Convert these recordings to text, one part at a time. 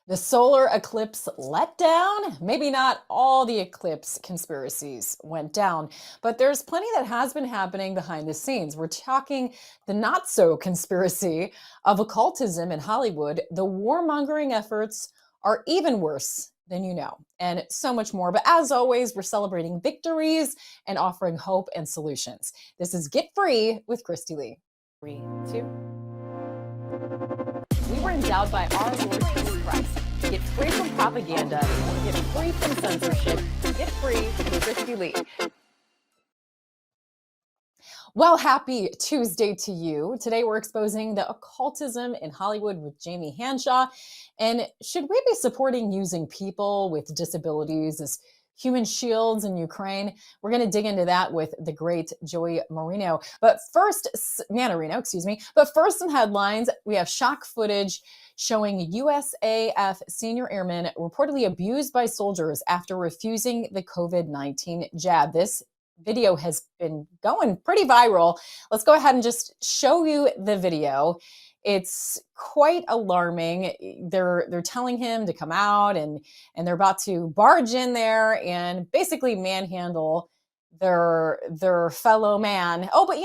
The solar eclipse let down? Maybe not all the eclipse conspiracies went down, but there's plenty that has been happening behind the scenes. We're talking the not so conspiracy of occultism in Hollywood. The warmongering efforts are even worse than you know, and so much more. But as always, we're celebrating victories and offering hope and solutions. This is Get Free with Kristi Leigh. 3, 2. We were endowed by our Lord Jesus Christ. Get free from propaganda. Get free from censorship. Get free with Kristi Leigh. Well, happy Tuesday to you. Today we're exposing the occultism in Hollywood with Jamie Hanshaw. And should we be supporting using people with disabilities as human shields in Ukraine? We're going to dig into that with the great Joey Mannarino. But first, But first, some headlines. We have shock footage showing USAF senior airmen reportedly abused by soldiers after refusing the COVID-19 jab. This video has been going pretty viral. Let's go ahead and just show you the video. It's quite alarming. They're telling him to come out, and they're about to barge in there and basically manhandle their fellow man. Oh, but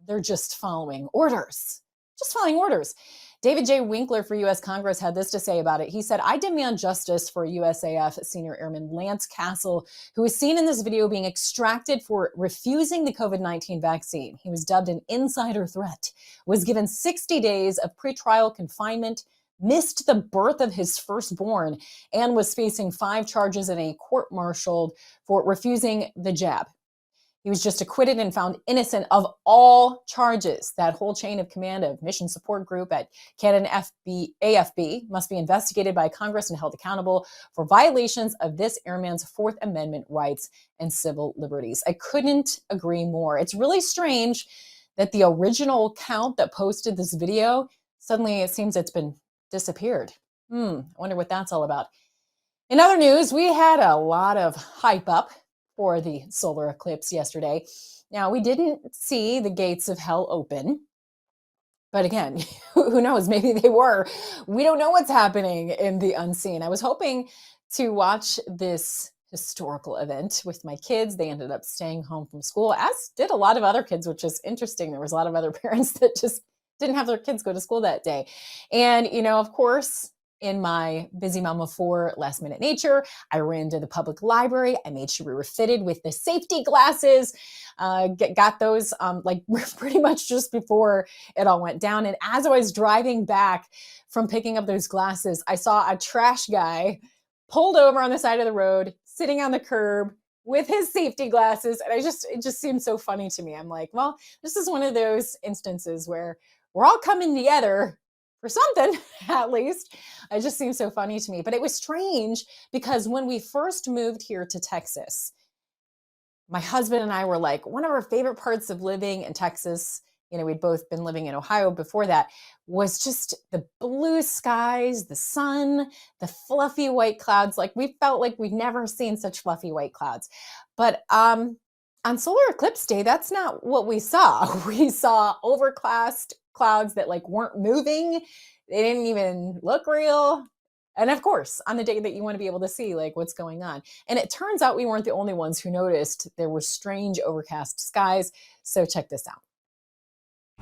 they're just following orders. Just following orders. David J. Winkler for U.S. Congress had this to say about it. He said, "I demand justice for USAF senior airman Lance Castle, who was seen in this video being extracted for refusing the COVID-19 vaccine. He was dubbed an insider threat, was given 60 days of pretrial confinement, missed the birth of his firstborn, and was facing 5 charges in a court-martialed for refusing the jab. He was just acquitted and found innocent of all charges. That whole chain of command of mission support group at Canada AFB must be investigated by Congress and held accountable for violations of this airman's Fourth Amendment rights and civil liberties." I couldn't agree more. It's really strange that the original account that posted this video, suddenly it seems it's been disappeared. I wonder what that's all about. In other news, we had a lot of hype up for the solar eclipse yesterday. Now, we didn't see the gates of hell open, but again, who knows? Maybe they were. We don't know what's happening in the unseen. I was hoping to watch this historical event with my kids. They ended up staying home from school, as did a lot of other kids, which is interesting. There was a lot of other parents that just didn't have their kids go to school that day. And, of course, in my busy mom of 4 last minute nature, I ran to the public library. I made sure we were fitted with the safety glasses, got those pretty much just before it all went down. And as I was driving back from picking up those glasses, I saw a trash guy pulled over on the side of the road, sitting on the curb with his safety glasses. And it just seemed so funny to me. I'm like, well, this is one of those instances where we're all coming together for something, at least. It just seems so funny to me. But it was strange because when we first moved here to Texas, my husband and I were like, one of our favorite parts of living in Texas, we'd both been living in Ohio before that, was just the blue skies, the sun, the fluffy white clouds. Like, we felt like we'd never seen such fluffy white clouds. But on solar eclipse day, that's not what we saw. We saw overcast clouds that weren't moving. They didn't even look real. And of course, on the day that you want to be able to see what's going on. And it turns out we weren't the only ones who noticed there were strange overcast skies. So check this out.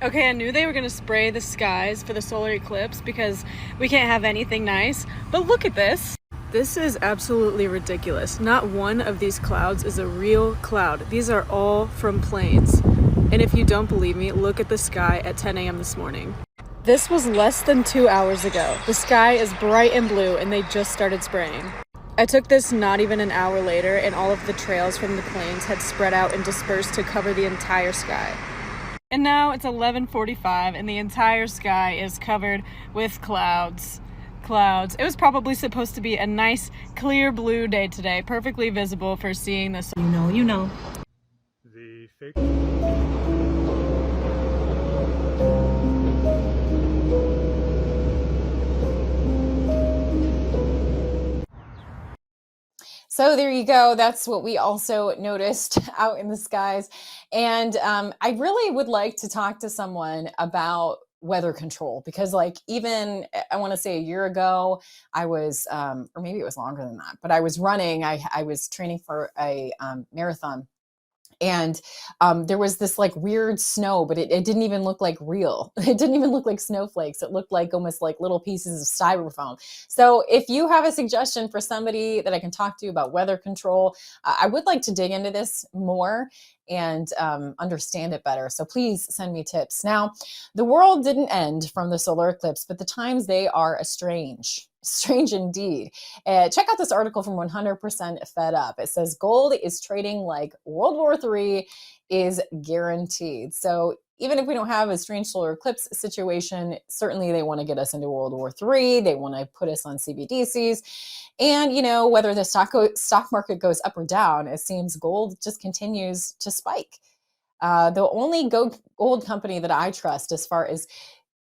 Okay, I knew they were going to spray the skies for the solar eclipse because we can't have anything nice. But look at this. This is absolutely ridiculous. Not one of these clouds is a real cloud. These are all from planes. And if you don't believe me, look at the sky at 10 a.m. this morning. This was less than 2 hours ago. The sky is bright and blue and they just started spraying. I took this not even an hour later and all of the trails from the planes had spread out and dispersed to cover the entire sky. And now it's 11:45 and the entire sky is covered with clouds. It was probably supposed to be a nice clear blue day today, perfectly visible for seeing this. You know. The fake. So there you go. That's what we also noticed out in the skies. And I really would like to talk to someone about weather control, because like even I want to say a year ago I was or maybe it was longer than that, but I was running, I was training for a marathon, and there was this like weird snow, but it didn't even look like real. It didn't even look like snowflakes. It looked like almost like little pieces of styrofoam. So if you have a suggestion for somebody that I can talk to about weather control, I would like to dig into this more and understand it better. So please send me tips. Now, the world didn't end from the solar eclipse, but the times, they are strange indeed. Check out this article from 100% Fed Up. It says gold is trading like World War III is guaranteed. So even if we don't have a strange solar eclipse situation, certainly they want to get us into World War III. They want to put us on CBDCs. And, you know, whether the stock market goes up or down, it seems gold just continues to spike. The only gold company that I trust as far as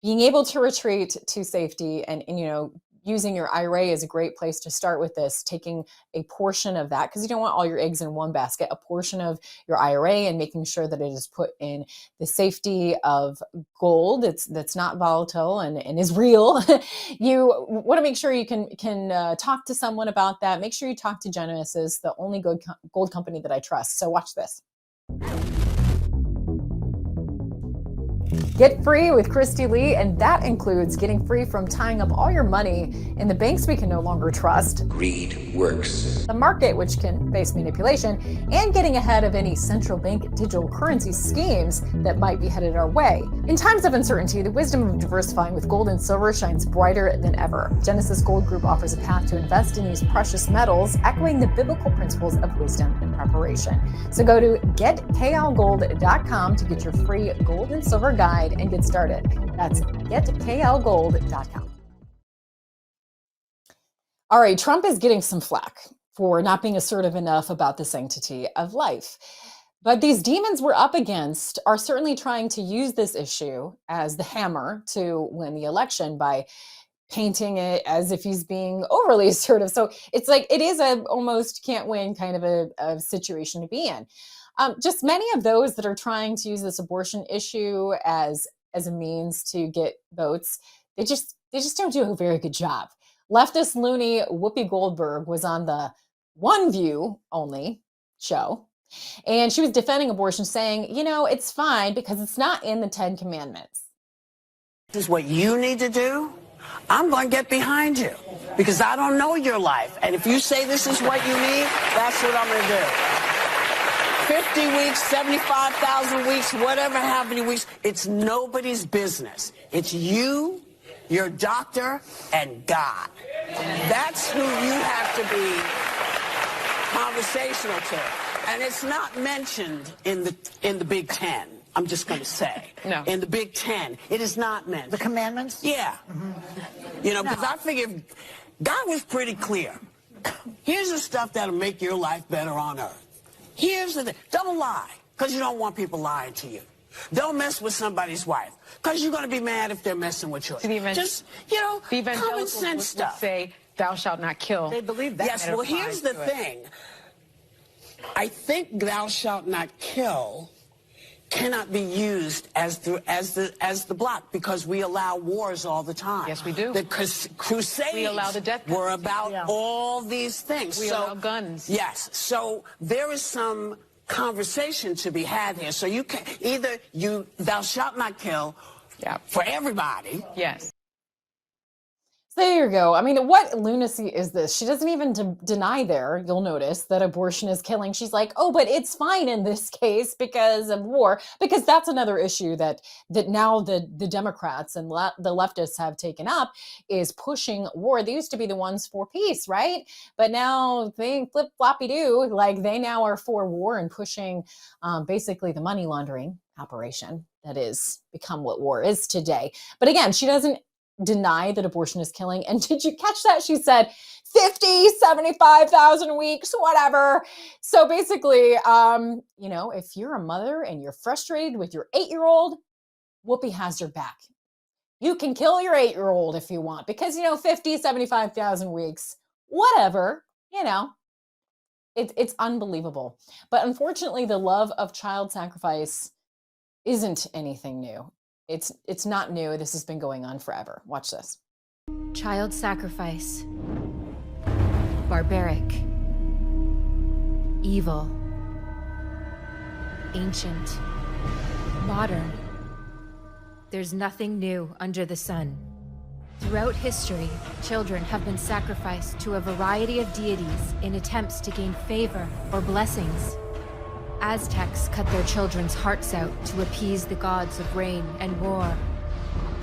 being able to retreat to safety and you know, using your IRA is a great place to start with this, taking a portion of that, because you don't want all your eggs in one basket, a portion of your IRA and making sure that it is put in the safety of gold. That's not volatile and is real. You want to make sure you can talk to someone about that. Make sure you talk to Genesis, the only gold company that I trust. So watch this. Get free with Kristi Leigh, and that includes getting free from tying up all your money in the banks we can no longer trust, Greed works, the market, which can face manipulation, and getting ahead of any central bank digital currency schemes that might be headed our way. In times of uncertainty, the wisdom of diversifying with gold and silver shines brighter than ever. Genesis Gold Group offers a path to invest in these precious metals, echoing the biblical principles of wisdom and preparation. So go to getklgold.com to get your free gold and silver guide and get started. That's getklgold.com. All right, Trump is getting some flack for not being assertive enough about the sanctity of life. But these demons we're up against are certainly trying to use this issue as the hammer to win the election by painting it as if he's being overly assertive. So it's like it is a almost can't win kind of a situation to be in. Just many of those that are trying to use this abortion issue as a means to get votes, they just don't do a very good job. Leftist loony Whoopi Goldberg was on the One View only show, and she was defending abortion, saying, you know, it's fine because it's not in the 10 Commandments. This is what you need to do. I'm going to get behind you because I don't know your life. And if you say this is what you need, that's what I'm going to do. 50 weeks, 75,000 weeks, whatever, how many weeks, it's nobody's business. It's you, your doctor, and God. That's who you have to be conversational to. And it's not mentioned in the Big Ten. I'm just going to say. No. In the Big Ten, it is not mentioned. The commandments? Yeah. You know, because I figured God was pretty clear. Here's the stuff that'll make your life better on earth. Here's the thing. Don't lie, because you don't want people lying to you. Don't mess with somebody's wife, because you're going to be mad if they're messing with yours. Just, you know, common sense stuff. Would say, thou shalt not kill. They believe that. Yes, well, here's the thing. I think thou shalt not kill cannot be used as the block, because we allow wars all the time. Yes, we do. The Crusades We allow the death penalty. were about all these things. We allow guns. Yes. So there is some conversation to be had here. So you can either thou shalt not kill for everybody. Yes. There you go. I mean, what lunacy is this? She doesn't even deny there, you'll notice, that abortion is killing. She's like, oh, but it's fine in this case because of war. Because that's another issue that now the Democrats and the leftists have taken up, is pushing war. They used to be the ones for peace, right? But now they flip-floppy-doo. Like, they now are for war and pushing basically the money laundering operation that is become what war is today. But again, she doesn't deny that abortion is killing. And did you catch that? She said 50, 75,000 weeks, whatever. So basically, you know, if you're a mother and you're frustrated with your 8-year-old, Whoopi has your back. You can kill your 8-year-old if you want, because, you know, 50, 75,000 weeks, whatever, you know, it's unbelievable. But unfortunately, the love of child sacrifice isn't anything new. It's not new. This has been going on forever. Watch this. Child sacrifice. Barbaric. Evil. Ancient. Modern. There's nothing new under the sun. Throughout history, children have been sacrificed to a variety of deities in attempts to gain favor or blessings. Aztecs cut their children's hearts out to appease the gods of rain and war.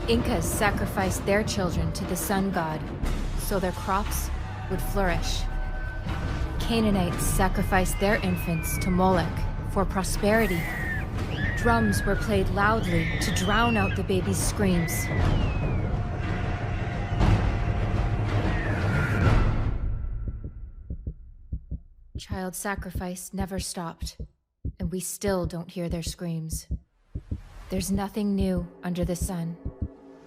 Incas sacrificed their children to the sun god so their crops would flourish. Canaanites sacrificed their infants to Moloch for prosperity. Drums were played loudly to drown out the baby's screams. Child sacrifice never stopped, and we still don't hear their screams. There's nothing new under the sun.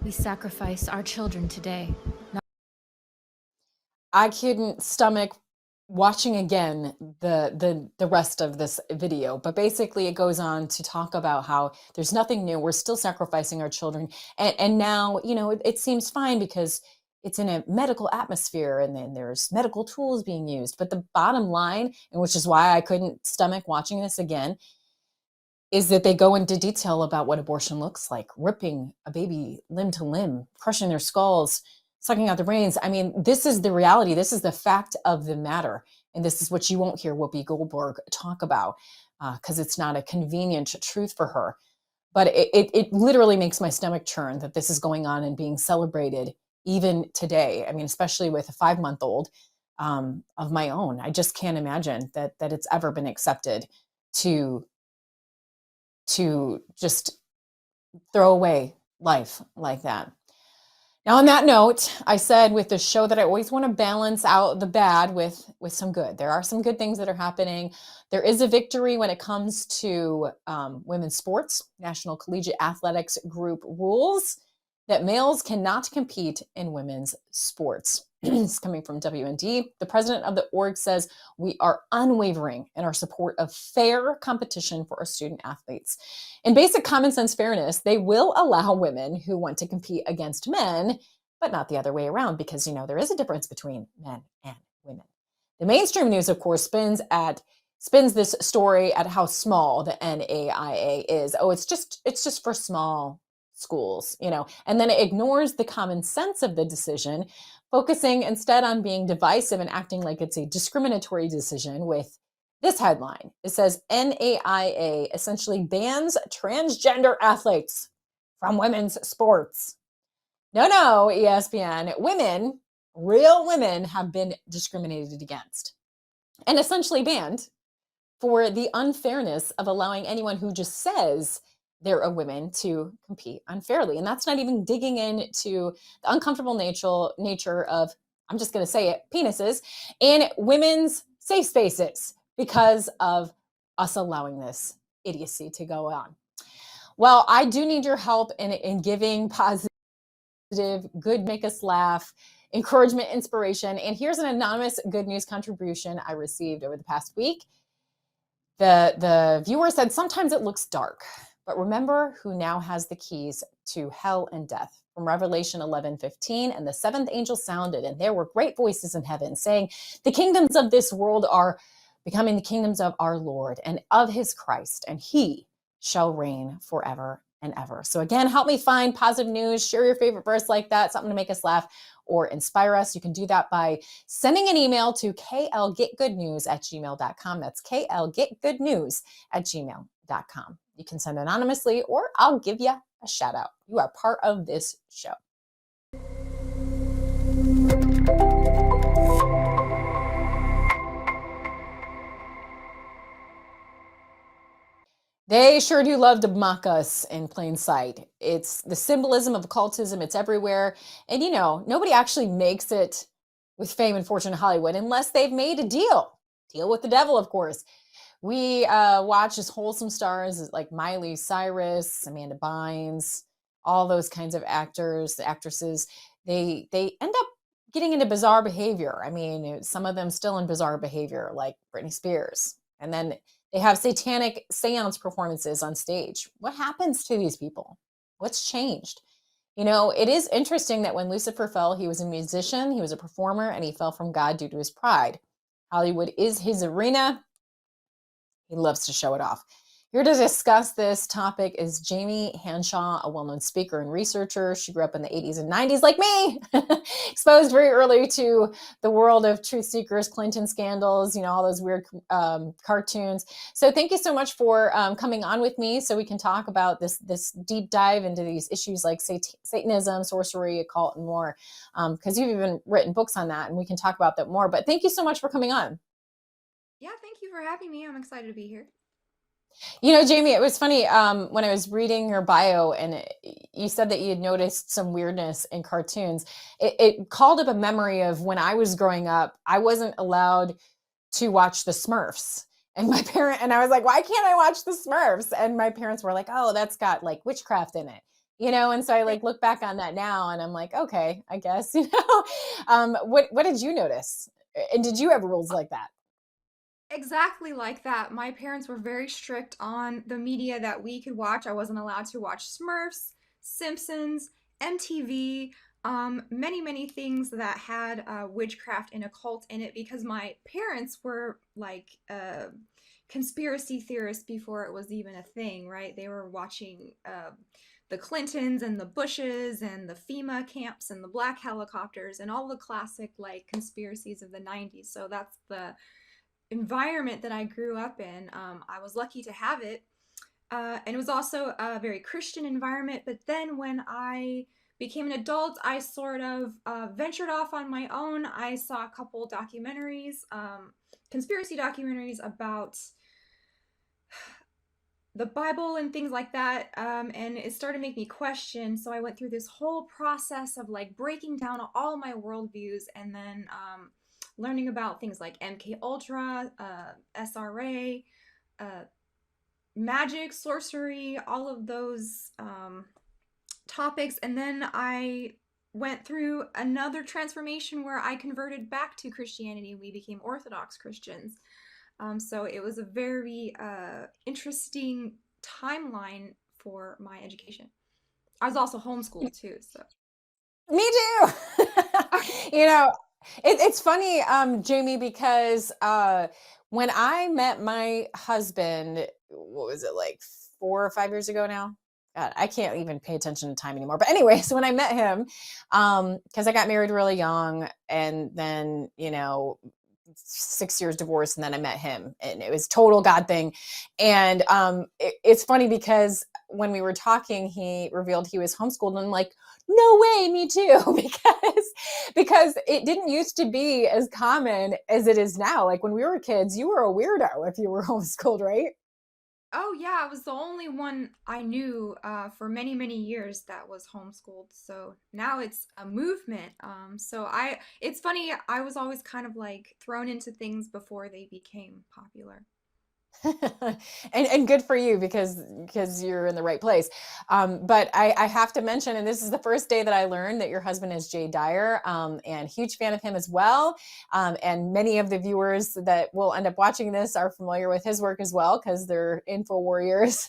We sacrifice our children today. I couldn't stomach watching again the rest of this video, but basically it goes on to talk about how there's nothing new. We're still sacrificing our children, and now it seems fine because it's in a medical atmosphere, and then there's medical tools being used. But the bottom line, and which is why I couldn't stomach watching this again, is that they go into detail about what abortion looks like: ripping a baby limb to limb, crushing their skulls, sucking out the brains. I mean, this is the reality. This is the fact of the matter. And this is what you won't hear Whoopi Goldberg talk about because it's not a convenient truth for her. But it literally makes my stomach churn that this is going on and being celebrated even today. I mean, especially with a 5-month-old of my own. I just can't imagine that it's ever been accepted to just throw away life like that. Now, on that note, I said with the show that I always want to balance out the bad with some good. There are some good things that are happening. There is a victory when it comes to women's sports. National Collegiate Athletics Group rules that males cannot compete in women's sports. It's coming from WND. The president of the org says, "We are unwavering in our support of fair competition for our student athletes. In basic common sense fairness, they will allow women who want to compete against men, but not the other way around, because, there is a difference between men and women." The mainstream news, of course, spins this story at how small the NAIA is. Oh, it's just for small schools, and then it ignores the common sense of the decision, focusing instead on being divisive and acting like it's a discriminatory decision with this headline. It says NAIA essentially bans transgender athletes from women's sports. No, ESPN, real women have been discriminated against and essentially banned for the unfairness of allowing anyone who just says they're a woman to compete unfairly. And that's not even digging into the uncomfortable nature of, I'm just going to say it, penises in women's safe spaces because of us allowing this idiocy to go on. Well, I do need your help in giving positive, good, make us laugh, encouragement, inspiration. And here's an anonymous good news contribution I received over the past week. The viewer said, "Sometimes it looks dark, but remember who now has the keys to hell and death." From Revelation 11:15, "And the seventh angel sounded, and there were great voices in heaven saying, the kingdoms of this world are becoming the kingdoms of our Lord and of his Christ, and he shall reign forever and ever." So again, help me find positive news. Share your favorite verse like that, something to make us laugh or inspire us. You can do that by sending an email to klgetgoodnews@gmail.com. That's klgetgoodnews@gmail.com. You can send anonymously, or I'll give you a shout out. You are part of this show. They sure do love to mock us in plain sight. It's the symbolism of occultism. It's everywhere. And nobody actually makes it with fame and fortune in Hollywood unless they've made a deal with the devil, of course. We watch as wholesome stars like Miley Cyrus, Amanda Bynes, all those kinds of actors, actresses. They end up getting into bizarre behavior. I mean, some of them still in bizarre behavior, like Britney Spears. And then they have satanic seance performances on stage. What happens to these people? What's changed? You know, it is interesting that when Lucifer fell, he was a musician, he was a performer, and he fell from God due to his pride. Hollywood is his arena. He loves to show it off. Here to discuss this topic is Jamie Hanshaw, a well-known speaker and researcher. She grew up in the 80s and 90s like me, exposed very early to the world of truth seekers, Clinton scandals, you know, all those weird cartoons. So thank you so much for coming on with me so we can talk about this deep dive into these issues like Satanism, sorcery, occult, and more, because you've even written books on that, and we can talk about that more. But thank you so much for coming on. Yeah, thank you for having me. I'm excited to be here. You know, Jamie, it was funny when I was reading your bio and you said that you had noticed some weirdness in cartoons. It called up a memory of when I was growing up, I wasn't allowed to watch the Smurfs. And I was like, why can't I watch the Smurfs? And my parents were like, oh, that's got like witchcraft in it, you know? And so I like look back on that now and I'm like, okay, I guess, you know, what did you notice? And did you have rules like that? Exactly like that. My parents were very strict on the media that we could watch. I wasn't allowed to watch Smurfs, Simpsons, MTV, many things that had witchcraft and occult in it because my parents were like conspiracy theorists before it was even a thing, right? They were watching the Clintons and the Bushes and the FEMA camps and the black helicopters and all the classic like conspiracies of the 90s. So that's the environment that I grew up in. I was lucky to have it. And it was also a very Christian environment. But then when I became an adult, I sort of ventured off on my own. I saw a couple documentaries, conspiracy documentaries about the Bible and things like that. And it started to make me question. So I went through this whole process of like breaking down all my worldviews and then learning about things like MK Ultra, SRA, magic, sorcery, all of those topics. And then I went through another transformation where I converted back to Christianity. We became Orthodox Christians. So it was a very interesting timeline for my education. I was also homeschooled too, so. Me too. You know, it's funny, Jamie, because when I met my husband, what was it, like 4 or 5 years ago now? God, I can't even pay attention to time anymore. But anyway, so when I met him, because I got married really young and then, you know, 6 years divorce, and then I met him and it was total God thing. And it's funny because when we were talking, he revealed he was homeschooled and I'm like, no way, me too, because it didn't used to be as common as it is now. Like when we were kids, you were a weirdo if you were homeschooled, right? Oh yeah, I was the only one I knew for many years that was homeschooled. So now it's a movement. It's funny, I was always kind of like thrown into things before they became popular. And good for you because you're in the right place. But I have to mention, and this is the first day that I learned that your husband is Jay Dyer, and huge fan of him as well. And many of the viewers that will end up watching this are familiar with his work as well because they're info warriors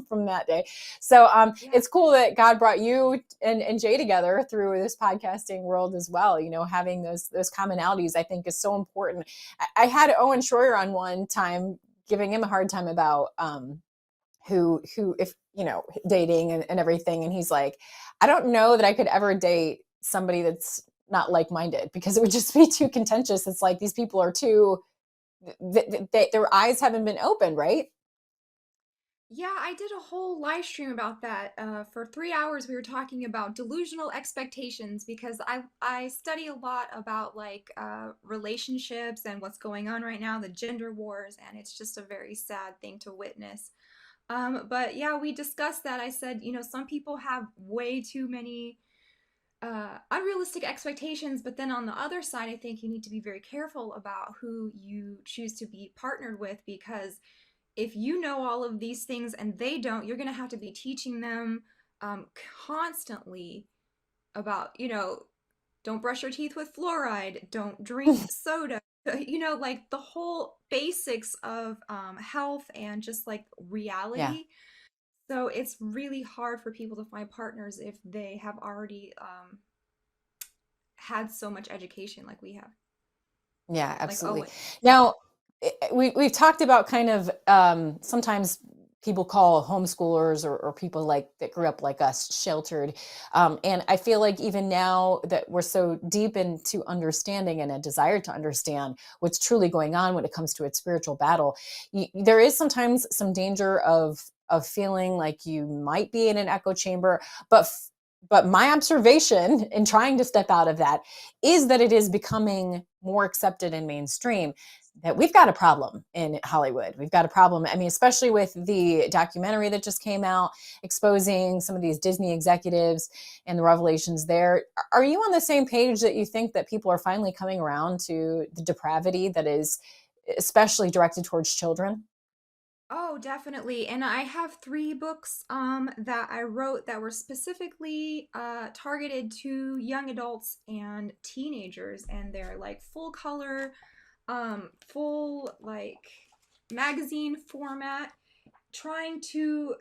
from that day. So Yeah. it's cool that God brought you and Jay together through this podcasting world as well. You know, having those commonalities I think is so important. I had Owen Schroyer on one time giving him a hard time about who if you know dating and everything, and he's like, I don't know that I could ever date somebody that's not like-minded because it would just be too contentious. It's like these people are too their eyes haven't been opened, right? Yeah, I did a whole live stream about that. For 3 hours, we were talking about delusional expectations because I study a lot about like relationships and what's going on right now, the gender wars, and it's just a very sad thing to witness. But yeah, we discussed that. I said, you know, some people have way too many unrealistic expectations, but then on the other side, I think you need to be very careful about who you choose to be partnered with because if you know all of these things and they don't, you're going to have to be teaching them constantly about, you know, don't brush your teeth with fluoride, don't drink soda, you know, like the whole basics of health and just like Yeah. reality. So it's really hard for people to find partners if they have already had so much education like we have. Yeah, Like absolutely. Owen. Now, we've talked about kind of sometimes people call homeschoolers or people like that grew up like us sheltered. And I feel like even now that we're so deep into understanding and a desire to understand what's truly going on when it comes to its spiritual battle, there is sometimes some danger of feeling like you might be in an echo chamber, but but my observation in trying to step out of that is that it is becoming more accepted and mainstream that we've got a problem in Hollywood. We've got a problem. I mean, especially with the documentary that just came out exposing some of these Disney executives and the revelations there. Are you on the same page that you think that people are finally coming around to the depravity that is especially directed towards children? Oh, definitely. And I have 3 books that I wrote that were specifically targeted to young adults and teenagers, and they're like full color, full like magazine format, trying to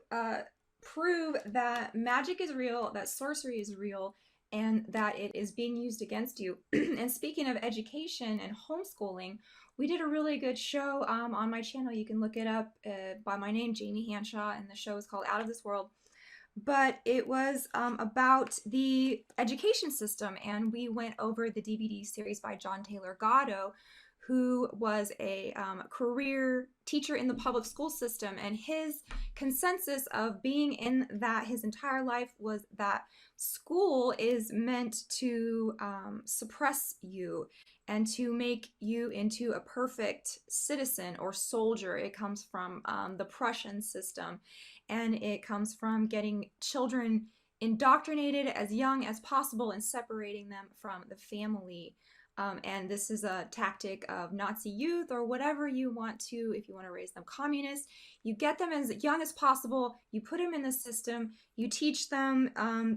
prove that magic is real, that sorcery is real, and that it is being used against you. And speaking of education and homeschooling, we did a really good show on my channel. You can look it up by my name, Jamie Hanshaw, and the show is called Out of This World. But it was about the education system, and we went over the DVD series by John Taylor Gatto, who was a career teacher in the public school system, and his consensus of being in that his entire life was that school is meant to suppress you and to make you into a perfect citizen or soldier. It comes from the Prussian system, and it comes from getting children indoctrinated as young as possible and separating them from the family. And this is a tactic of Nazi youth or whatever you want to, if you want to raise them communist. You get them as young as possible, you put them in the system, you teach them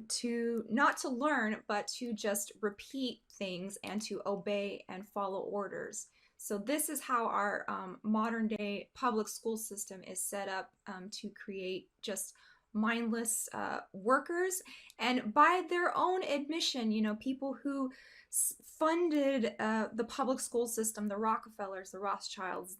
to not to learn, but to just repeat things and to obey and follow orders. So this is how our modern day public school system is set up to create just mindless workers. And by their own admission, you know, people who funded the public school system, the Rockefellers, the Rothschilds,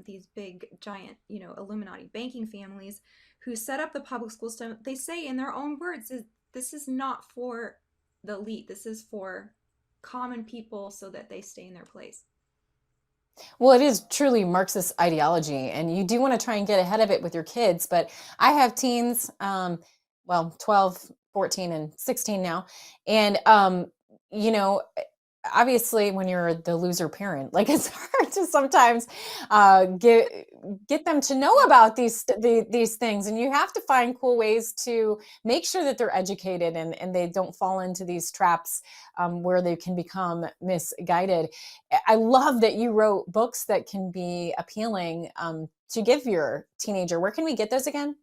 these big giant, you know, Illuminati banking families who set up the public school system, they say in their own words, this is not for the elite, this is for common people so that they stay in their place. Well, it is truly Marxist ideology, and you do want to try and get ahead of it with your kids. But I have teens, well, 12, 14, and 16 now. And, you know, obviously when you're the loser parent, like it's hard to sometimes get them to know about these things, and you have to find cool ways to make sure that they're educated and they don't fall into these traps where they can become misguided. I love that you wrote books that can be appealing to give your teenager. Where can we get those again?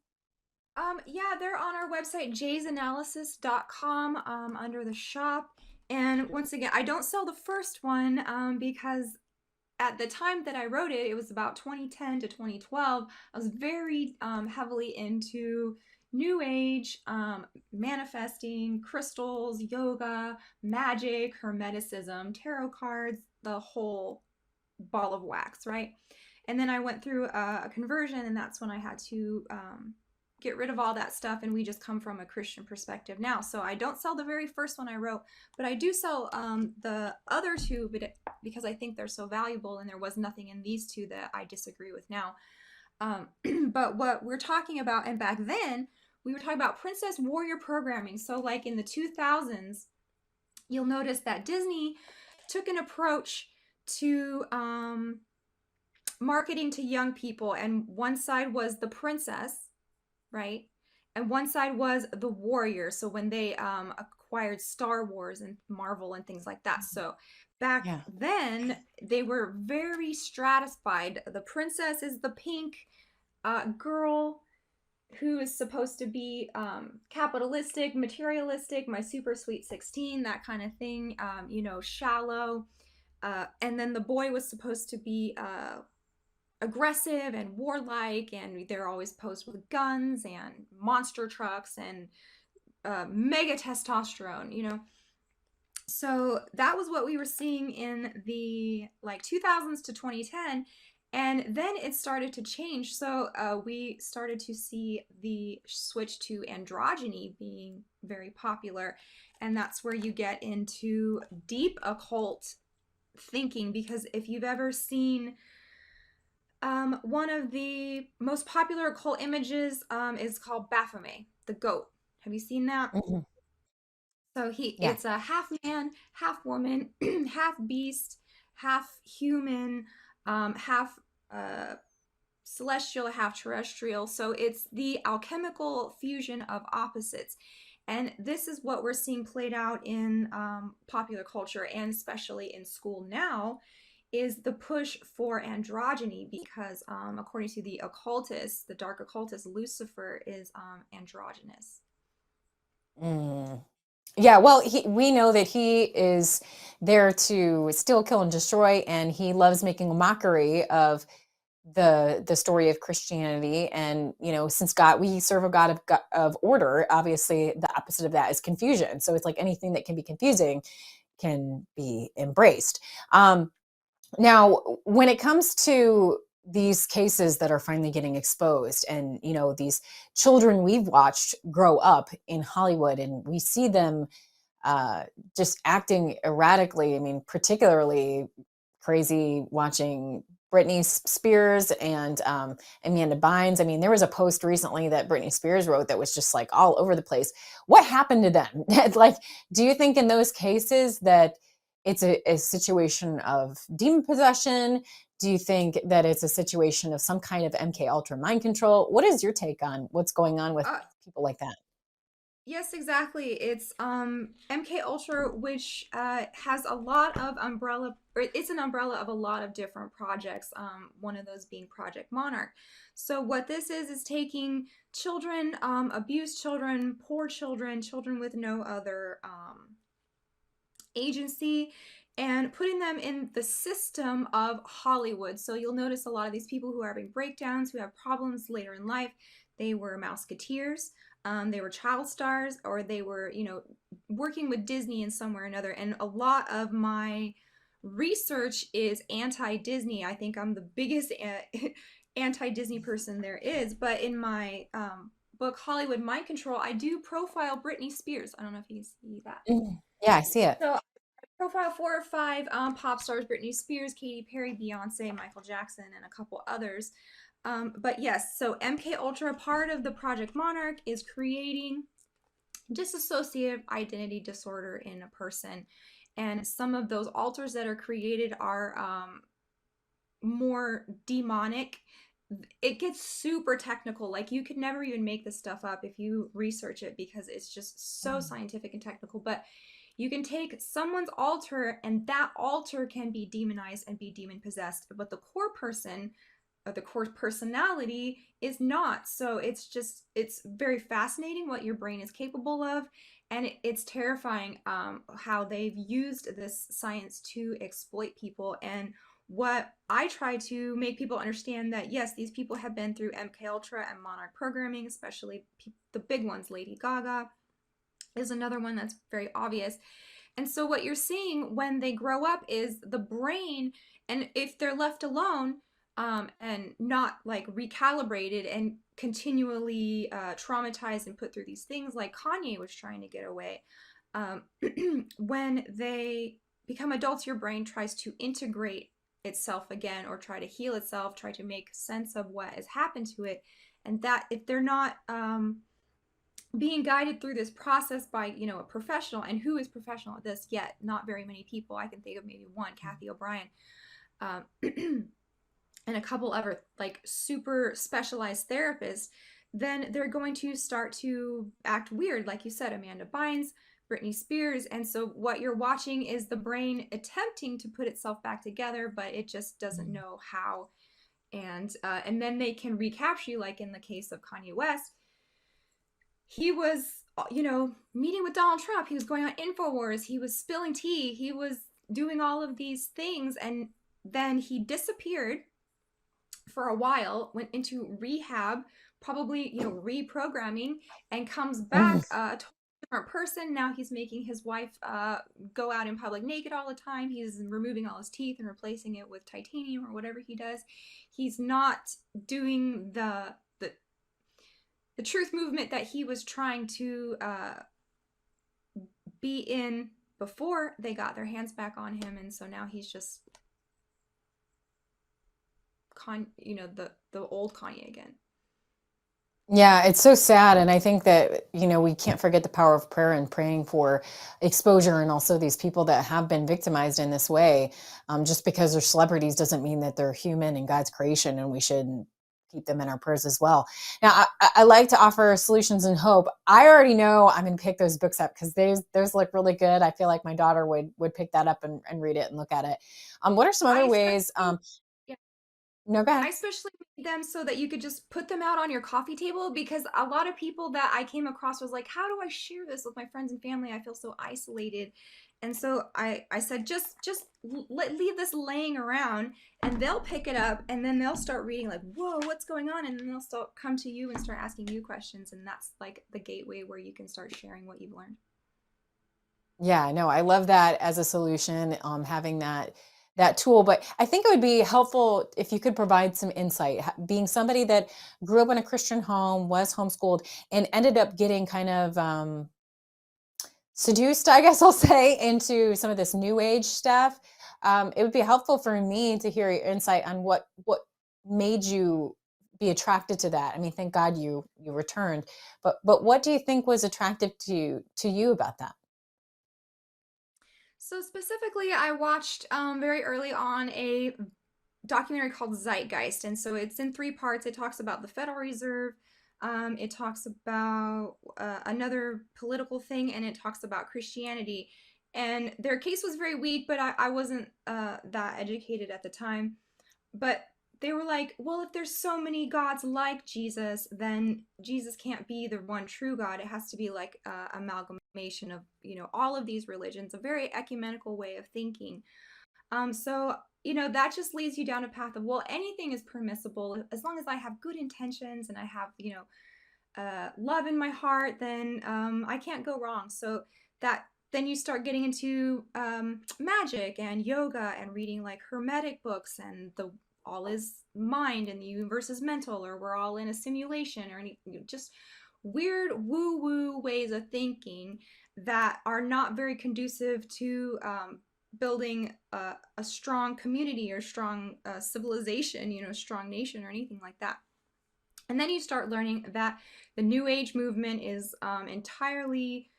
Yeah, they're on our website, jaysanalysis.com, under the shop. And once again, I don't sell the first one because at the time that I wrote it, it was about 2010 to 2012. I was very heavily into New Age, manifesting, crystals, yoga, magic, hermeticism, tarot cards, the whole ball of wax, right? And then I went through a conversion, and that's when I had to get rid of all that stuff, and we just come from a Christian perspective now. So I don't sell the very first one I wrote, but I do sell the other 2, because I think they're so valuable, and there was nothing in these 2 that I disagree with now. But what we're talking about, and back then we were talking about princess warrior programming. So like in the 2000s, you'll notice that Disney took an approach to marketing to young people, and one side was the princess, right? And one side was the warrior. So when they acquired Star Wars and Marvel and things like that. So back then, they were very stratified. The princess is the pink girl who is supposed to be capitalistic, materialistic, my super sweet 16, that kind of thing, you know, shallow. And then the boy was supposed to be aggressive and warlike, and they're always posed with guns and monster trucks and mega testosterone, you know. So that was what we were seeing in the like 2000s to 2010, and then it started to change. So we started to see the switch to androgyny being very popular, and that's where you get into deep occult thinking, because if you've ever seen one of the most popular occult images is called Baphomet, the goat. Have you seen that? Mhm. So Yeah. it's a half man, half woman, half beast, half human, half celestial, half terrestrial. So it's the alchemical fusion of opposites. And this is what we're seeing played out in popular culture, and especially in school now, is the push for androgyny, because according to the occultists, the dark occultist, Lucifer is androgynous. Mm. Yeah, well, we know that he is there to steal, kill, and destroy, and he loves making a mockery of the story of Christianity. And since we serve a God of order, obviously the opposite of that is confusion. So it's like anything that can be confusing can be embraced. Now, when it comes to these cases that are finally getting exposed, and these children we've watched grow up in Hollywood, and we see them just acting erratically. I mean, particularly crazy watching Britney Spears and Amanda Bynes. I mean, there was a post recently that Britney Spears wrote that was just like all over the place. What happened to them? Like, do you think in those cases that it's a situation of demon possession? Do you think that it's a situation of some kind of MK Ultra mind control? What is your take on what's going on with Uh, people like that? yes, exactly. It's MK Ultra, which has a lot of umbrella, or it's an umbrella of a lot of different projects. One of those being Project Monarch. So what this is taking children, abused children, poor children, children with no other agency, and putting them in the system of Hollywood. So you'll notice a lot of these people who are having breakdowns, who have problems later in life, they were Mouseketeers, they were child stars, or they were, working with Disney in some way or another. And a lot of my research is anti-Disney. I think I'm the biggest anti-Disney person there is. But in my book, Hollywood Mind Control, I do profile Britney Spears. I don't know if you can see that. Yeah, I see it. So I profile 4 or 5 pop stars: Britney Spears, Katy Perry, Beyonce, Michael Jackson, and a couple others. But yes, so MK Ultra, part of the Project Monarch, is creating dissociative identity disorder in a person. And some of those alters that are created are more demonic. It gets super technical. Like, you could never even make this stuff up if you research it, because it's just so scientific and technical. But you can take someone's alter, and that alter can be demonized and be demon possessed, but the core person, or the core personality, is not. So it's very fascinating what your brain is capable of, and it's terrifying how they've used this science to exploit people. And what I try to make people understand, that yes, these people have been through MK Ultra and Monarch programming, especially the big ones. Lady Gaga is another one that's very obvious. And so what you're seeing when they grow up is the brain, and if they're left alone and not like recalibrated and continually traumatized and put through these things, like Kanye was trying to get away, when they become adults, your brain tries to integrate itself again, or try to heal itself, try to make sense of what has happened to it. And that if they're not being guided through this process by a professional, and who is professional at this yet? Not very many people. I can think of maybe one, Kathy O'Brien, and a couple other like super specialized therapists. Then they're going to start to act weird, like you said, Amanda Bynes, Britney Spears. And so what you're watching is the brain attempting to put itself back together, but it just doesn't know how. And then they can recapture you, like in the case of Kanye West. He was, meeting with Donald Trump. He was going on InfoWars. He was spilling tea. He was doing all of these things. And then he disappeared for a while, went into rehab, probably, reprogramming, and comes back a totally different person. Now he's making his wife go out in public naked all the time. He's removing all his teeth and replacing it with titanium or whatever he does. He's not doing the truth movement that he was trying to be in before they got their hands back on him. And so now he's just the old Kanye again. Yeah, it's so sad. And I think that, we can't forget the power of prayer and praying for exposure, and also these people that have been victimized in this way. Just because they're celebrities doesn't mean that they're human in God's creation, and we should keep them in our prayers as well. Now, I like to offer solutions and hope. I already know I'm going to pick those books up because those look really good. I feel like my daughter would pick that up and read it and look at it. What are some other ways? Yeah. No, go ahead. I especially made them so that you could just put them out on your coffee table, because a lot of people that I came across was like, how do I share this with my friends and family? I feel so isolated. And so I said, just leave this laying around, and they'll pick it up, and then they'll start reading like, whoa, what's going on? And then they'll start come to you and start asking you questions. And that's like the gateway where you can start sharing what you've learned. Yeah, no, I love that as a solution, having that tool. But I think it would be helpful if you could provide some insight. Being somebody that grew up in a Christian home, was homeschooled, and ended up getting kind of seduced, I guess I'll say, into some of this new age stuff. It would be helpful for me to hear your insight on what made you be attracted to that. I mean, thank God you returned, but what do you think was attractive to you about that? So specifically, I watched very early on a documentary called Zeitgeist, and so it's in 3 parts. It talks about the Federal Reserve, it talks about another political thing, and it talks about Christianity. And their case was very weak, but I wasn't that educated at the time. But they were like, well, if there's so many gods like Jesus, then Jesus can't be the one true God. It has to be like amalgamation of, all of these religions, a very ecumenical way of thinking. So, that just leads you down a path of, well, anything is permissible as long as I have good intentions and I have, love in my heart, then I can't go wrong. So then you start getting into magic and yoga and reading like hermetic books, and the all is mind and the universe is mental, or we're all in a simulation, or just weird woo-woo ways of thinking that are not very conducive to building a strong community or strong civilization, strong nation or anything like that. And then you start learning that the New Age movement is entirely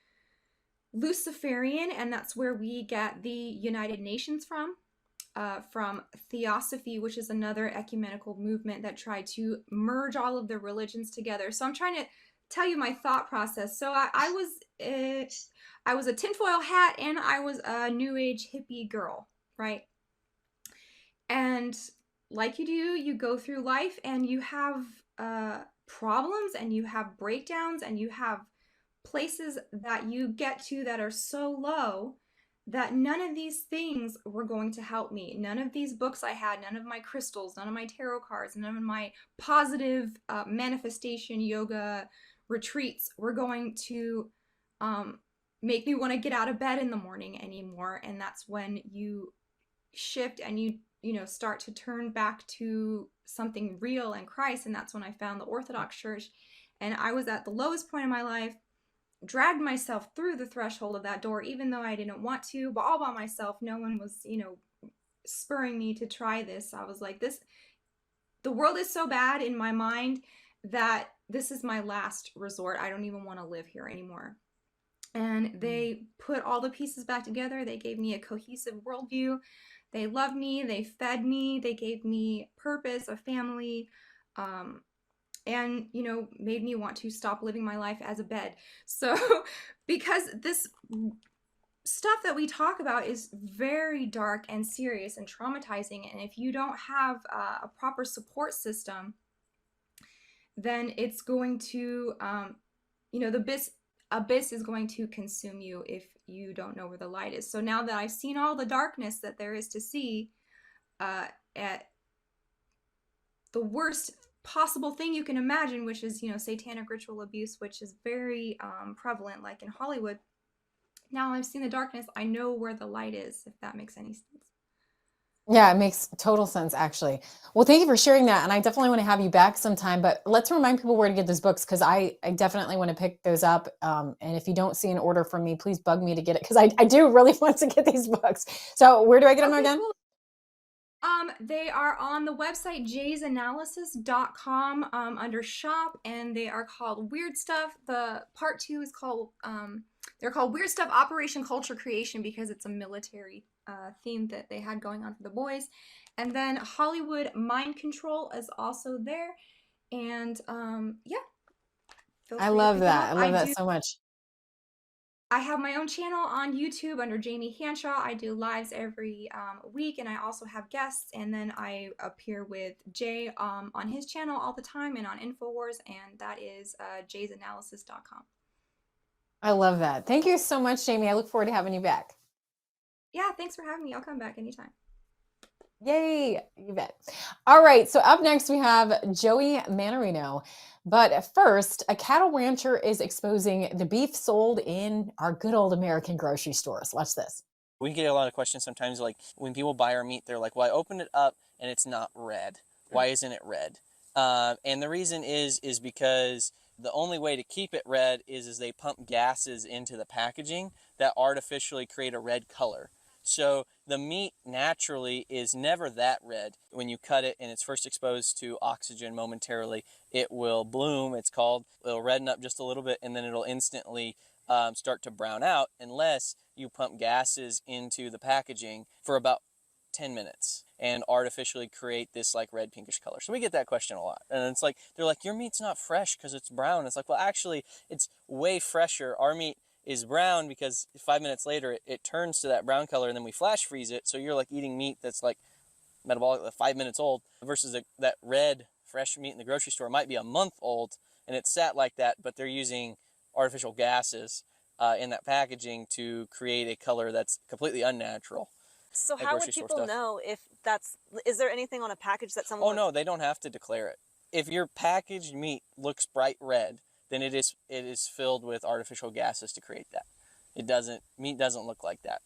Luciferian, and that's where we get the United Nations from Theosophy, which is another ecumenical movement that tried to merge all of the religions together. So I'm trying to tell you my thought process. So I was a tinfoil hat, and I was a New Age hippie girl, right? And like you do, you go through life and you have problems, and you have breakdowns, and you have places that you get to that are so low that none of these things were going to help me. None of these books I had, none of my crystals, none of my tarot cards, none of my positive manifestation yoga retreats were going to make me want to get out of bed in the morning anymore. And that's when you shift and you start to turn back to something real and Christ. And that's when I found the Orthodox Church. And I was at the lowest point in my life, dragged myself through the threshold of that door, even though I didn't want to, but all by myself. No one was, spurring me to try this. I was like, the world is so bad in my mind that this is my last resort. I don't even want to live here anymore. And they put all the pieces back together. They gave me a cohesive worldview. They loved me. They fed me. They gave me purpose, a family, and made me want to stop living my life as a bed. So because this stuff that we talk about is very dark and serious and traumatizing, and if you don't have a proper support system, then it's going to the abyss is going to consume you if you don't know where the light is. So now that I've seen all the darkness that there is to see, the worst possible thing you can imagine, which is, satanic ritual abuse, which is very prevalent, like in Hollywood. Now I've seen the darkness, I know where the light is, if that makes any sense. Yeah, it makes total sense, actually. Well, thank you for sharing that. And I definitely want to have you back sometime, but let's remind people where to get those books, because I definitely want to pick those up. And if you don't see an order from me, please bug me to get it, because I do really want to get these books. So where do I get them again? Cool. They are on the website jaysanalysis.com under shop, and they are called Weird Stuff. The part 2 is called they're called Weird Stuff Operation Culture Creation, because it's a military theme that they had going on for the boys. And then Hollywood Mind Control is also there. And yeah. I love that. I love that so much. I have my own channel on YouTube under Jamie Hanshaw. I do lives every week, and I also have guests, and then I appear with Jay on his channel all the time and on InfoWars, and that is jaysanalysis.com. I love that. Thank you so much, Jamie. I look forward to having you back. Yeah, thanks for having me. I'll come back anytime. Yay, you bet. All right, so up next we have Joey Mannarino. But first, a cattle rancher is exposing the beef sold in our good old American grocery stores. Watch this. We get a lot of questions sometimes, like when people buy our meat, they're like, well, I opened it up and it's not red. Why isn't it red? And the reason is because the only way to keep it red is they pump gases into the packaging that artificially create a red color. So the meat naturally is never that red. When you cut it and it's first exposed to oxygen momentarily, it will bloom, it's called. It'll redden up just a little bit, and then it'll instantly start to brown out unless you pump gases into the packaging for about 10 minutes and artificially create this like red pinkish color. So we get that question a lot. And it's like, they're like, your meat's not fresh because it's brown. It's like, well, actually, it's way fresher. Our meat is brown because 5 minutes later it turns to that brown color, and then we flash freeze it. So you're like eating meat that's like metabolic, 5 minutes old, versus that red fresh meat in the grocery store might be a month old and it's sat like that, but they're using artificial gases in that packaging to create a color that's completely unnatural. So how would people know if is there anything on a package that someone... Oh no, they don't have to declare it. If your packaged meat looks bright red, then it is filled with artificial gases to create that. Meat doesn't look like that.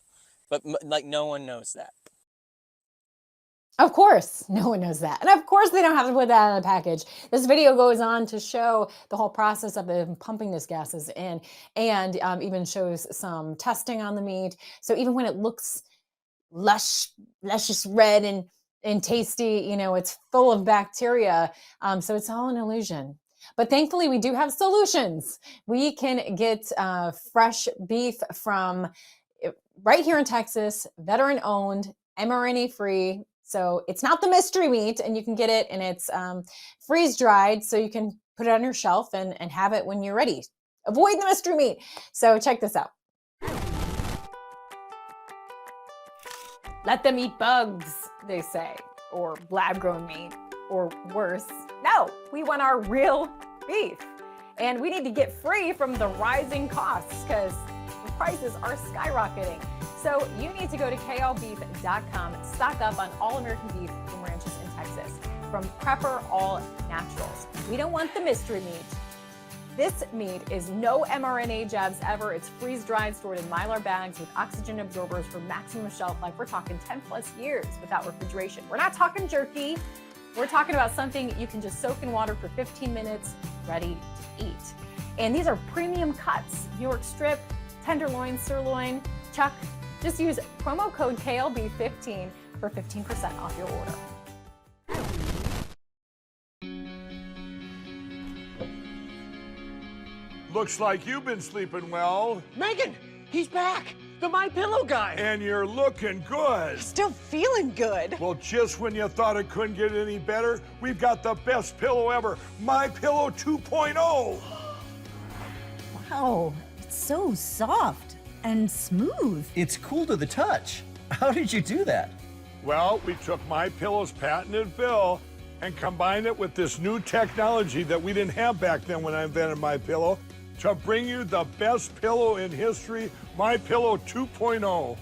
But like no one knows that. Of course, no one knows that. And of course they don't have to put that on the package. This video goes on to show the whole process of them pumping these gases in, and even shows some testing on the meat. So even when it looks luscious red and tasty, it's full of bacteria. So it's all an illusion. But thankfully, we do have solutions. We can get fresh beef from right here in Texas, veteran-owned, mRNA-free. So it's not the mystery meat, and you can get it, and it's freeze-dried, so you can put it on your shelf and have it when you're ready. Avoid the mystery meat. So check this out. Let them eat bugs, they say, or lab-grown meat, or worse. No, we want our real beef. And we need to get free from the rising costs, because the prices are skyrocketing. So you need to go to KLBeef.com, stock up on all American beef from ranches in Texas, from Prepper All Naturals. We don't want the mystery meat. This meat is no mRNA jabs ever. It's freeze-dried, stored in Mylar bags with oxygen absorbers for maximum shelf life. We're talking 10 plus years without refrigeration. We're not talking jerky. We're talking about something you can just soak in water for 15 minutes, ready to eat. And these are premium cuts: New York strip, tenderloin, sirloin, chuck. Just use promo code KLB15 for 15% off your order. Looks like you've been sleeping well. Megan, he's back. The My Pillow guy. And you're looking good. Still feeling good. Well, just when you thought it couldn't get any better, we've got the best pillow ever, My Pillow 2.0. Wow, it's so soft and smooth. It's cool to the touch. How did you do that? Well, we took My Pillow's patented fill and combined it with this new technology that we didn't have back then when I invented My Pillow to bring you the best pillow in history, My Pillow 2.0.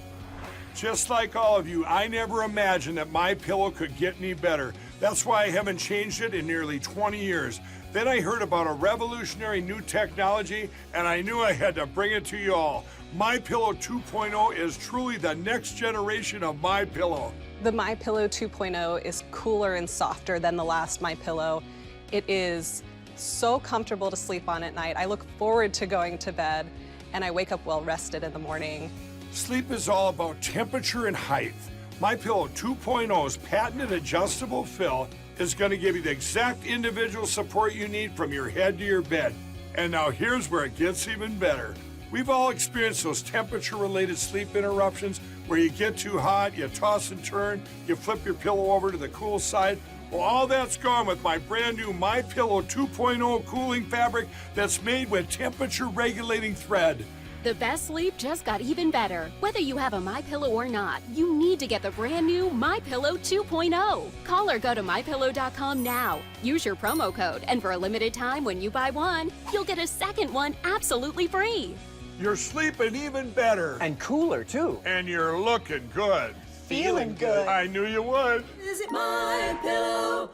Just like all of you, I never imagined that My Pillow could get any better. That's why I haven't changed it in nearly 20 years. Then I heard about a revolutionary new technology, and I knew I had to bring it to you all. MyPillow 2.0 is truly the next generation of MyPillow. The MyPillow 2.0 is cooler and softer than the last MyPillow. It is so comfortable to sleep on at night. I look forward to going to bed, and I wake up well rested in the morning. Sleep is all about temperature and height. MyPillow 2.0's patented adjustable fill is going to give you the exact individual support you need from your head to your bed. And now here's where it gets even better. We've all experienced those temperature-related sleep interruptions where you get too hot, you toss and turn, you flip your pillow over to the cool side. Well, all that's gone with my brand new MyPillow 2.0 cooling fabric that's made with temperature-regulating thread. The best sleep just got even better. Whether you have a MyPillow or not, you need to get the brand new MyPillow 2.0. Call or go to MyPillow.com now. Use your promo code, and for a limited time when you buy one, you'll get a second one absolutely free. You're sleeping even better. And cooler, too. And you're looking good. Feeling good. I knew you would. Visit MyPillow.com.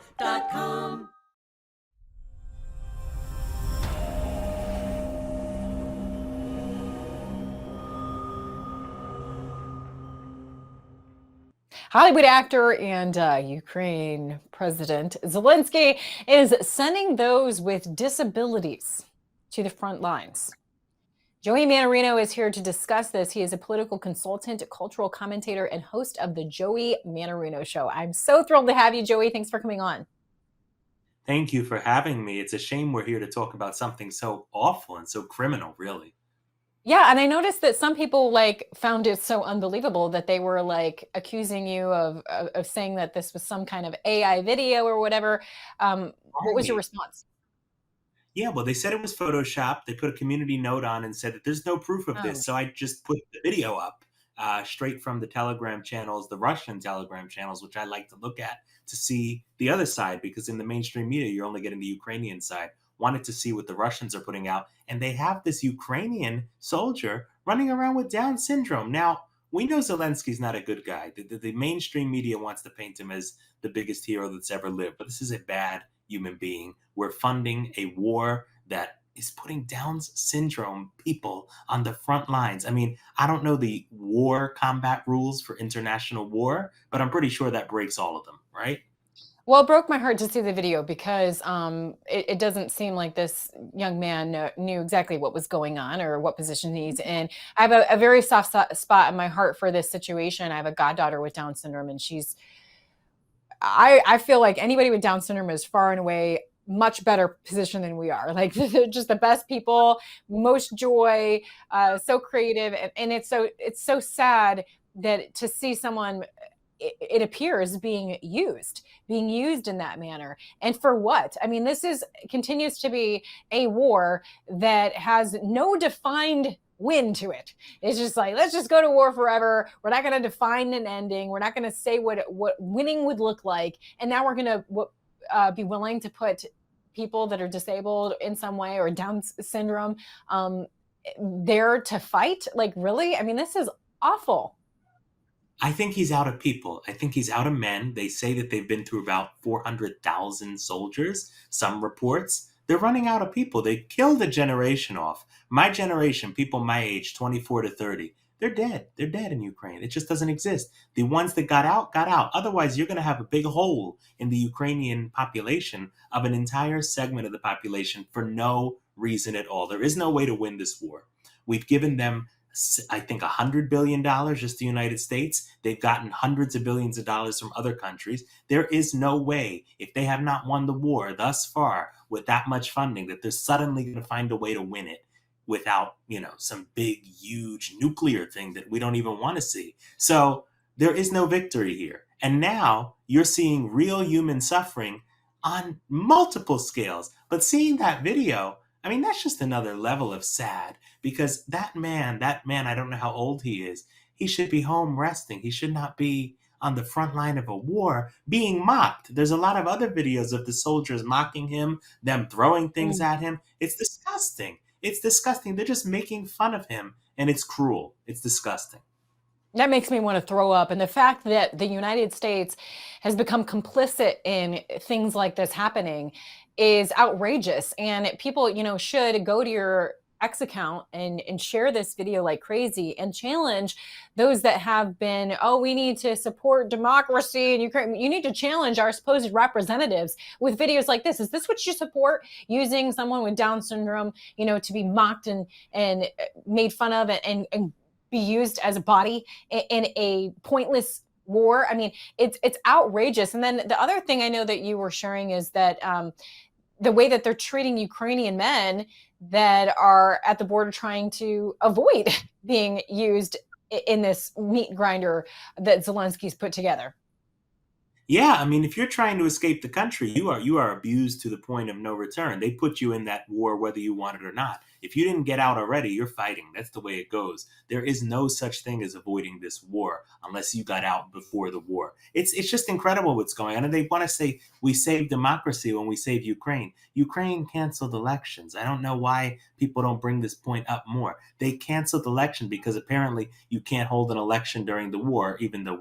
Hollywood actor and Ukraine President Zelensky is sending those with disabilities to the front lines. Joey Mannarino is here to discuss this. He is a political consultant, cultural commentator, and host of the Joey Mannarino Show. I'm so thrilled to have you, Joey. Thanks for coming on. Thank you for having me. It's a shame we're here to talk about something so awful and so criminal, really. Yeah, and I noticed that some people found it so unbelievable that they were accusing you of saying that this was some kind of AI video or whatever. What was your response? Yeah, well, they said it was Photoshopped. They put a community note on and said that there's no proof of this. So I just put the video up straight from the Telegram channels, the Russian Telegram channels, which I like to look at to see the other side, because in the mainstream media, you're only getting the Ukrainian side. Wanted to see what the Russians are putting out. And they have this Ukrainian soldier running around with Down syndrome. Now, we know Zelensky's not a good guy. The mainstream media wants to paint him as the biggest hero that's ever lived. But this is a bad human being. We're funding a war that is putting Down syndrome people on the front lines. I mean, I don't know the war combat rules for international war, but I'm pretty sure that breaks all of them, right? Well, it broke my heart to see the video because it doesn't seem like this young man knew exactly what was going on or what position he's in. I have a very soft spot in my heart for this situation. I have a goddaughter with Down syndrome, and I feel like anybody with Down syndrome is far and away much better position than we are. They're just the best people, most joy, so creative, and it's so sad that to see someone, it appears, being used in that manner. And for what? I mean, this continues to be a war that has no defined win to it. It's just let's just go to war forever. We're not going to define an ending. We're not going to say what winning would look like. And now we're going to be willing to put people that are disabled in some way or Down syndrome there to fight. Really? I mean, this is awful. I think he's out of people. I think he's out of men. They say that they've been through about 400,000 soldiers, some reports. They're running out of people. They killed a generation off. My generation, people my age, 24 to 30, they're dead. They're dead in Ukraine. It just doesn't exist. The ones that got out, got out. Otherwise, you're going to have a big hole in the Ukrainian population of an entire segment of the population for no reason at all. There is no way to win this war. We've given them, I think, $100 billion, just the United States. They've gotten hundreds of billions of dollars from other countries. There is no way, if they have not won the war thus far with that much funding, that they're suddenly going to find a way to win it without, some big, huge nuclear thing that we don't even want to see. So there is no victory here. And now you're seeing real human suffering on multiple scales. But seeing that video, I mean, that's just another level of sad, because that man, I don't know how old he is. He should be home resting. He should not be on the front line of a war being mocked. There's a lot of other videos of the soldiers mocking him, them throwing things at him. It's disgusting. It's disgusting. They're just making fun of him, and it's cruel. It's disgusting. That makes me want to throw up. And the fact that the United States has become complicit in things like this happening is outrageous. And people, should go to your X account and share this video like crazy and challenge those that have been, oh, we need to support democracy and Ukraine. You need to challenge our supposed representatives with videos like this. Is this what you support? Using someone with Down syndrome, to be mocked and made fun of and be used as a body in a pointless war. I mean, it's outrageous. And then the other thing I know that you were sharing is that the way that they're treating Ukrainian men that are at the border trying to avoid being used in this meat grinder that Zelensky's put together. Yeah, I mean, if you're trying to escape the country, you are abused to the point of no return. They put you in that war whether you want it or not. If you didn't get out already, you're fighting. That's the way it goes. There is no such thing as avoiding this war unless you got out before the war. It's just incredible what's going on. And they want to say we save democracy when we save Ukraine. Ukraine canceled elections. I don't know why people don't bring this point up more. They canceled election because apparently you can't hold an election during the war, even though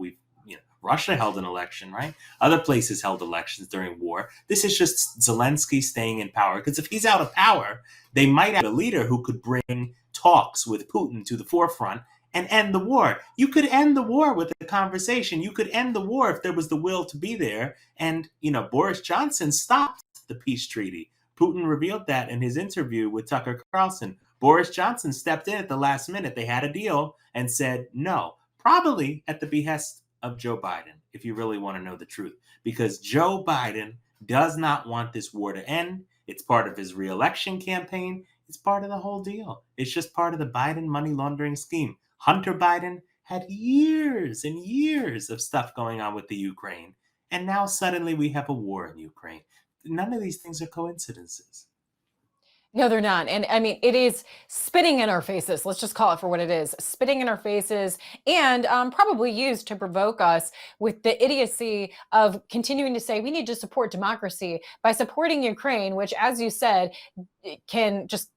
Russia held an election, right? Other places held elections during war. This is just Zelensky staying in power. Because if he's out of power, they might have a leader who could bring talks with Putin to the forefront and end the war. You could end the war with a conversation. You could end the war if there was the will to be there. And, Boris Johnson stopped the peace treaty. Putin revealed that in his interview with Tucker Carlson. Boris Johnson stepped in at the last minute. They had a deal and said no, probably at the behest of Joe Biden, if you really want to know the truth, because Joe Biden does not want this war to end. It's part of his re-election campaign. It's part of the whole deal. It's just part of the Biden money laundering scheme. Hunter Biden had years and years of stuff going on with the Ukraine, and now suddenly we have a war in Ukraine. None of these things are coincidences. No, they're not. And I mean, it is spitting in our faces. Let's just call it for what it is, spitting in our faces, and probably used to provoke us with the idiocy of continuing to say we need to support democracy by supporting Ukraine, which, as you said, can just,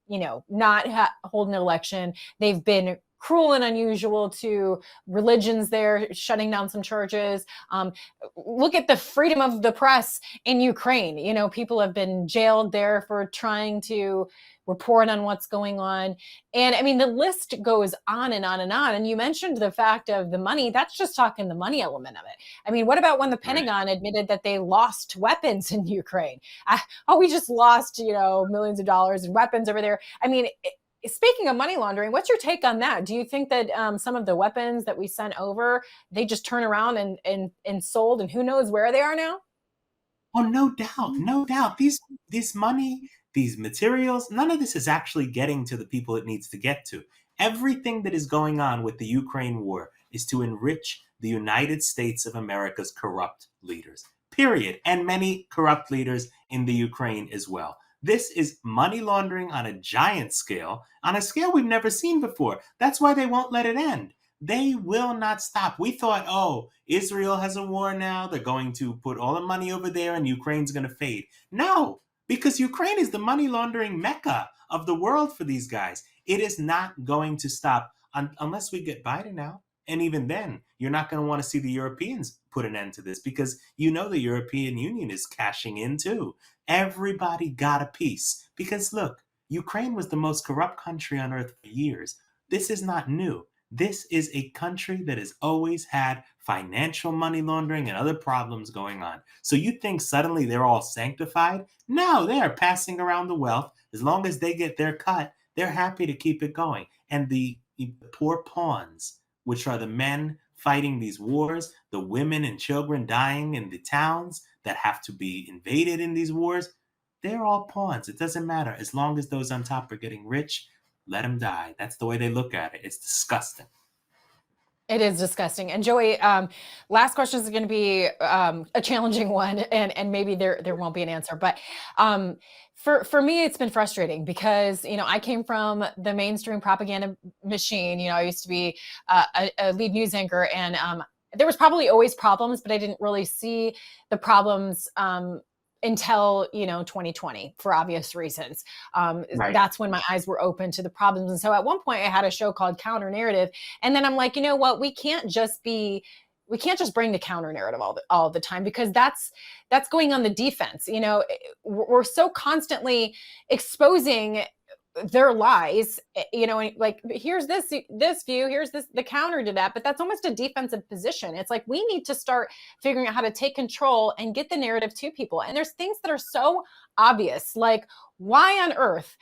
not hold an election. They've been cruel and unusual to religions there, shutting down some churches. Look at the freedom of the press in Ukraine. People have been jailed there for trying to report on what's going on. And I mean, the list goes on and on and on. And you mentioned the fact of the money. That's just talking the money element of it. I mean, what about when the Pentagon admitted that they lost weapons in Ukraine? We just lost, millions of dollars in weapons over there. I mean, speaking of money laundering, what's your take on that? Do you think that some of the weapons that we sent over, they just turn around and sold, and who knows where they are now? Oh, no doubt. No doubt. This money, these materials, none of this is actually getting to the people it needs to get to. Everything that is going on with the Ukraine war is to enrich the United States of America's corrupt leaders, period. And many corrupt leaders in the Ukraine as well. This is money laundering on a giant scale, on a scale we've never seen before. That's why they won't let it end. They will not stop. We thought, Israel has a war now. They're going to put all the money over there and Ukraine's going to fade. No, because Ukraine is the money laundering mecca of the world for these guys. It is not going to stop unless we get Biden out. And even then, you're not going to want to see the Europeans put an end to this because the European Union is cashing in too. Everybody got a piece because look, Ukraine was the most corrupt country on earth for years. This is not new. This is a country that has always had financial money laundering and other problems going on. So you think suddenly they're all sanctified? No, they are passing around the wealth. As long as they get their cut, they're happy to keep it going. And the poor pawns, which are the men fighting these wars, the women and children dying in the towns that have to be invaded in these wars, they're all pawns. It doesn't matter. As long as those on top are getting rich, let them die. That's the way they look at it. It's disgusting. It is disgusting. And Joey, last question is going to be a challenging one, and maybe there won't be an answer. But for me, it's been frustrating because I came from the mainstream propaganda machine. I used to be a lead news anchor, and there was probably always problems, but I didn't really see the problems until 2020, for obvious reasons. Right. That's when my eyes were open to the problems. And so at one point I had a show called Counter Narrative, and then I'm like, you know what, we can't just bring the counter narrative all the time, because that's going on the defense. We're so constantly exposing their lies, and like, here's this view, here's the counter to that, but that's almost a defensive position. It's like, we need to start figuring out how to take control and get the narrative to people. And there's things that are so obvious, like, why on earth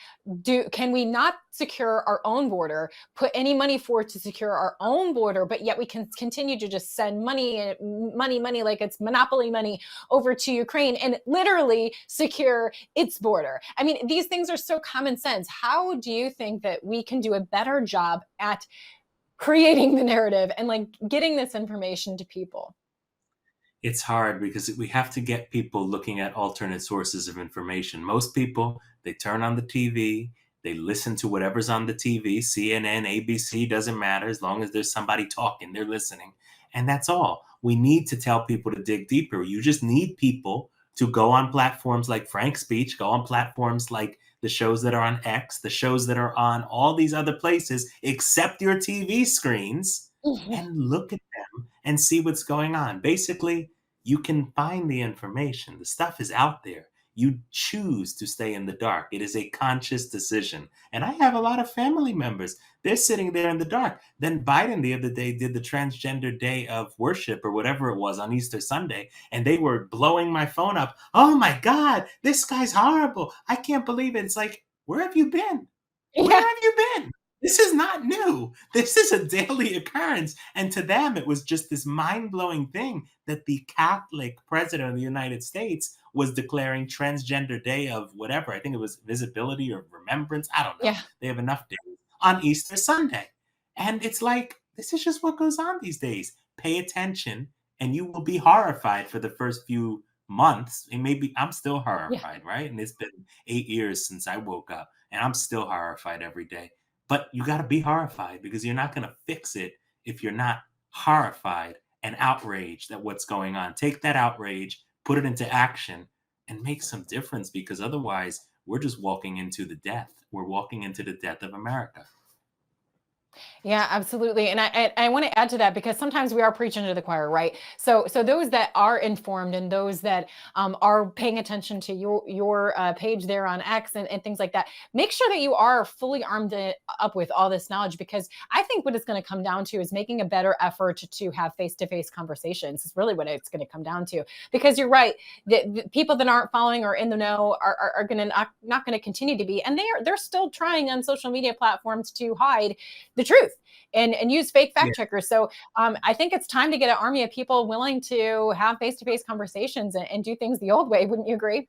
can we not secure our own border, put any money forward to secure our own border, but yet we can continue to just send money like it's monopoly money over to Ukraine and literally secure its border? I mean, these things are so common sense. How do you think that we can do a better job at creating the narrative and like getting this information to people? It's hard because we have to get people looking at alternate sources of information. Most people, they turn on the TV, they listen to whatever's on the TV, CNN, ABC, doesn't matter. As long as there's somebody talking, they're listening. And that's all. We need to tell people to dig deeper. You just need people to go on platforms like Frank's Speech, go on platforms like the shows that are on X, the shows that are on all these other places, except your TV screens, and look at them and see what's going on. Basically, you can find the information. The stuff is out there. You choose to stay in the dark. It is a conscious decision. And I have a lot of family members. They're sitting there in the dark. Then Biden the other day did the transgender day of worship or whatever it was on Easter Sunday. And they were blowing my phone up. Oh my God, this guy's horrible. I can't believe it. It's like, where have you been? Where have you been? This is not new. This is a daily occurrence. And to them, it was just this mind-blowing thing that the Catholic president of the United States was declaring transgender day of whatever. I think it was visibility or remembrance. I don't know. Yeah. They have enough days on Easter Sunday. And it's like, this is just what goes on these days. Pay attention and you will be horrified for the first few months. And maybe I'm still horrified, right? And it's been 8 years since I woke up and I'm still horrified every day. But you got to be horrified because you're not going to fix it if you're not horrified and outraged at what's going on. Take that outrage, put it into action, and make some difference, because otherwise we're just walking into the death. We're walking into the death of America. Yeah, absolutely. And I want to add to that, because sometimes we are preaching to the choir, right? So those that are informed and those that are paying attention to your page there on X and things like that, make sure that you are fully armed up with all this knowledge, because I think what it's going to come down to is making a better effort to have face-to-face conversations. Is really what it's going to come down to, because you're right. The people that aren't following or in the know are going to not going to continue to be, and they're still trying on social media platforms to hide the truth and use fake fact checkers. So I think it's time to get an army of people willing to have face-to-face conversations and do things the old way. Wouldn't you agree?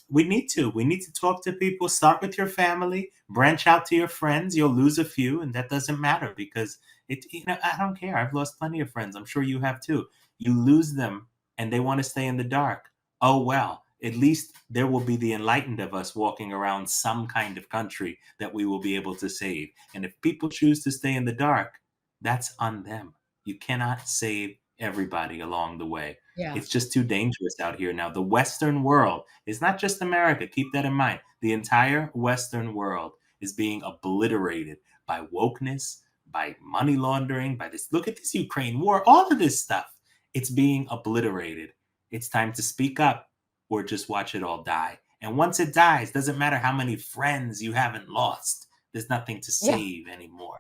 We need to talk to people. Start with your family, branch out to your friends. You'll lose a few, and that doesn't matter, because I don't care. I've lost plenty of friends. I'm sure you have too. You lose them and they want to stay in the dark. Oh, well. At least there will be the enlightened of us walking around some kind of country that we will be able to save. And if people choose to stay in the dark, that's on them. You cannot save everybody along the way. Yeah. It's just too dangerous out here now. The Western world is not just America. Keep that in mind. The entire Western world is being obliterated by wokeness, by money laundering, by this. Look at this Ukraine war, all of this stuff. It's being obliterated. It's time to speak up, or just watch it all die. And once it dies, doesn't matter how many friends you haven't lost. There's nothing to save anymore.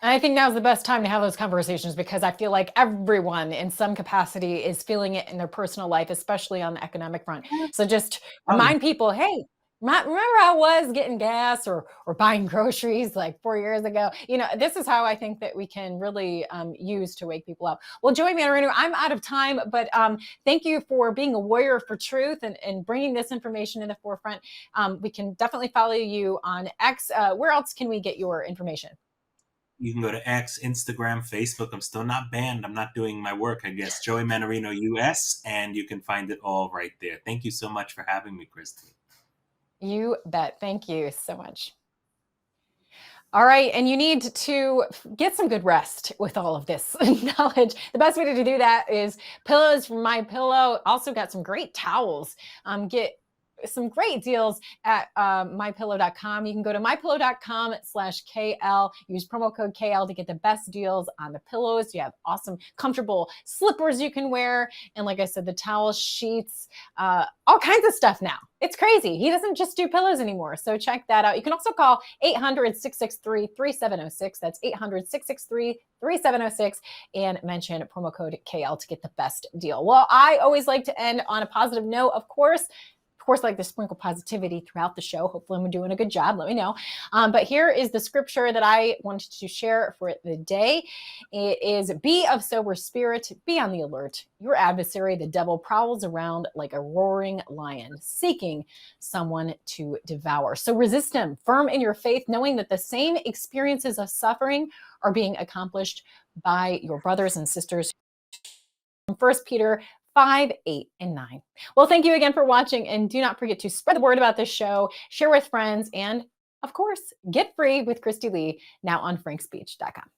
And I think now's the best time to have those conversations, because I feel like everyone in some capacity is feeling it in their personal life, especially on the economic front. So just remind people, hey, remember how I was getting gas or buying groceries like 4 years ago? This is how I think that we can really use to wake people up. Well, Joey Mannarino, I'm out of time, but thank you for being a warrior for truth and bringing this information in the forefront. We can definitely follow you on X. Where else can we get your information? You can go to X, Instagram, Facebook. I'm still not banned. I'm not doing my work, I guess. Joey Mannarino US, and you can find it all right there. Thank you so much for having me, Kristi. You bet. Thank you so much. All right, and you need to get some good rest with all of this knowledge. The best way to do that is pillows from My Pillow. Also got some great towels. Get some great deals at mypillow.com. You can go to mypillow.com/KL. Use promo code KL to get the best deals on the pillows. You have awesome, comfortable slippers you can wear. And like I said, the towels, sheets, all kinds of stuff now. It's crazy. He doesn't just do pillows anymore. So check that out. You can also call 800-663-3706. That's 800-663-3706 and mention promo code KL to get the best deal. Well, I always like to end on a positive note, of course. I like to sprinkle positivity throughout the show. Hopefully I'm doing a good job. Let me know. But here is the scripture that I wanted to share for the day. It is, be of sober spirit, be on the alert. Your adversary, the devil, prowls around like a roaring lion, seeking someone to devour. So resist him, firm in your faith, knowing that the same experiences of suffering are being accomplished by your brothers and sisters. From 1 Peter 5, 8, and 9. Well, thank you again for watching, and do not forget to spread the word about this show, share with friends, and of course, get free with Kristi Leigh now on frankspeech.com.